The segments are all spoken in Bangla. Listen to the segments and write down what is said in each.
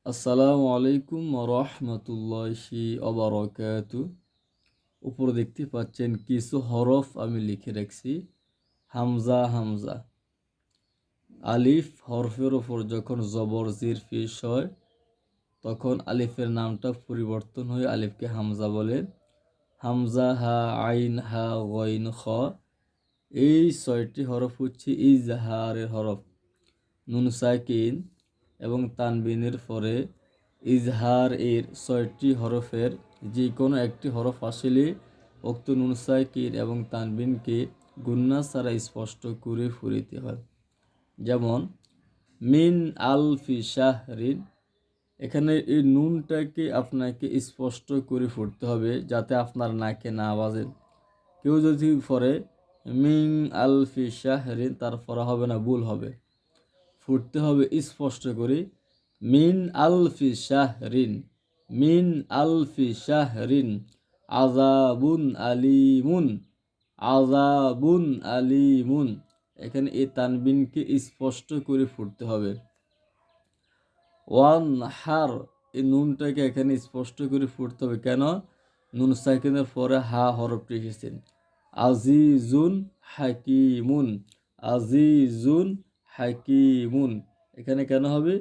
আসসালামু আলাইকুম রহমতুল্লাহি অবরকাতু। উপরে দেখতে পাচ্ছেন কিছু হরফ আমি লিখে রাখছি। হামজা হামজা। আলিফ হরফের ওপর যখন জবর জির পেশ হয় তখন আলিফের নামটা পরিবর্তন হয়ে আলিফকে হামজা বলে। হামজা হা আইন হা গইন খ, এই 6টি হরফ হচ্ছে ইজহারের হরফ। নুন সাকিন এবং তানবিনের পরে ইজহার এর 6টি হরফের যে কোনো একটি হরফ আসলে উক্ত নুন সাকিন এবং তানবিনকে গুন্না ছাড়া স্পষ্ট করে ফুরিতে হয়। যেমন মিন আলফি শাহরিন, এখানে এই নুনটাকে আপনাকে স্পষ্ট করে ফুটতে হবে যাতে আপনার নাকে না বাজে। কেউ যদি পরে মিন আলফি শাহরিন, তারপর হবে না, ভুল হবে। ফুটতে হবে স্পষ্ট করে মিন আলফি শাহরিন, মিন আলফি শাহরিন, আযাবুন আলিমুন, আযাবুন আলিমুন। এখানে এই তানবিনকে স্পষ্ট করে ফুটতে হবে। ওয়ান হার, এই নুনটাকে এখানে স্পষ্ট করে ফুটতে হবে। কেন? নুন সাকিনের পরে হা হরফটি এসেছে। আজিজুন হাকিমুন, আজিজুন হাকিমুন। এখানে কেন হবে?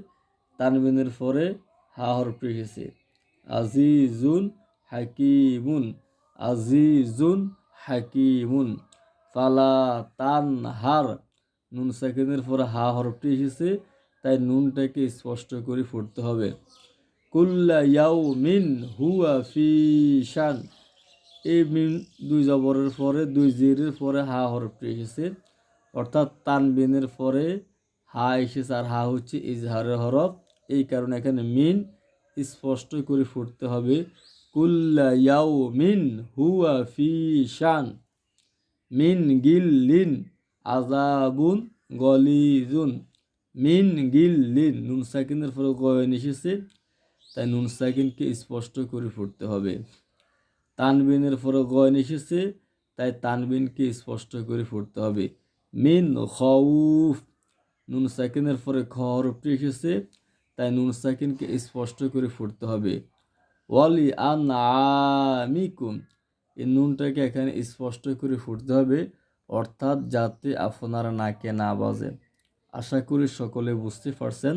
তানবিনের পরে হা হরফটি এসেছে। আজিজুন হাকিমুন, আজিজুন হাকিমুন। ফালা তানহার, নুন সাকিনের পরে হা হরফটি এসেছে, তাই নুনটাকে স্পষ্ট করে ফুটতে হবে। কুল্লা ইয়াউমিন হুয়া ফি শান, এই মিন দুই জবরের পরে দুই জিরের পরে হা হরফটি এসেছে, অর্থাৎ তানবিনের পরে হা এসেছে, আর হা হচ্ছে ইজহারের হরফ। এই কারণে এখানে মিন স্পষ্ট করে ফুটতে হবে। কুল্লা ইয়াউমিন হুয়া ফি শান, মিন গিল্লিন আযাবুন গলিজুন, মিন গিল্লিন। নুন সাকিনের পরে গয়ন এসেছে, তাই নুন সাকিনকে স্পষ্ট করে ফুটতে হবে। তানবিনের পরে গয়ন এসেছে, তাই তানবিনকে স্পষ্ট করে ফুটতে হবে। মিন খাউফ, নুন সাকিনের পরে খ হরফটি এসেছে, তাই নুন সাকিনকে স্পষ্ট করে ফুটতে হবে। ওয়ালি আনআমিকুম, এই নুনটাকে এখানে স্পষ্ট করে ফুটতে হবে, অর্থাৎ যাতে আপনার নাকে না বাজে। আশা করি সকলে বুঝতে পারছেন।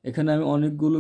এখানে আমি অনেকগুলো